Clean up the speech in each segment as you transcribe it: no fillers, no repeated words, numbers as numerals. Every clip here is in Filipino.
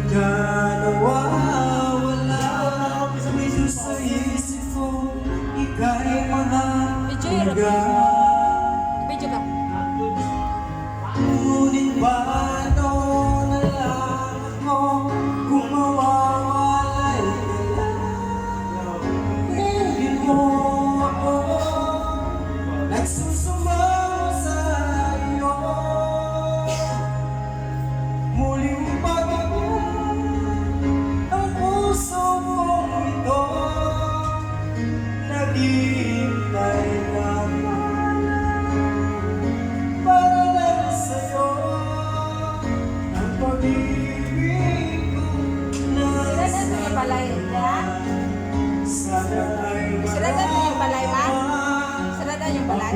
ka nawawala sa isip ko, ika'y mahalaga. Video ka. Ngunit paano na lang ako kung mawawalay ka lang? Ngayon mo ako nagsusumamo sa iyo, muling pagiging ang puso kong ito, naghihintay naman para lang sa'yo ang pag-ibig ko na sana ay Sarada yung balay.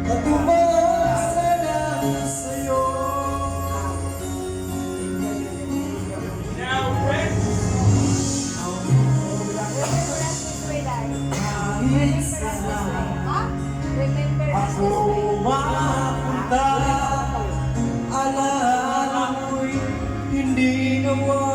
at umasa lang sa'yo. Kahit saan ako mapunta, alaala ko'y hindi nawa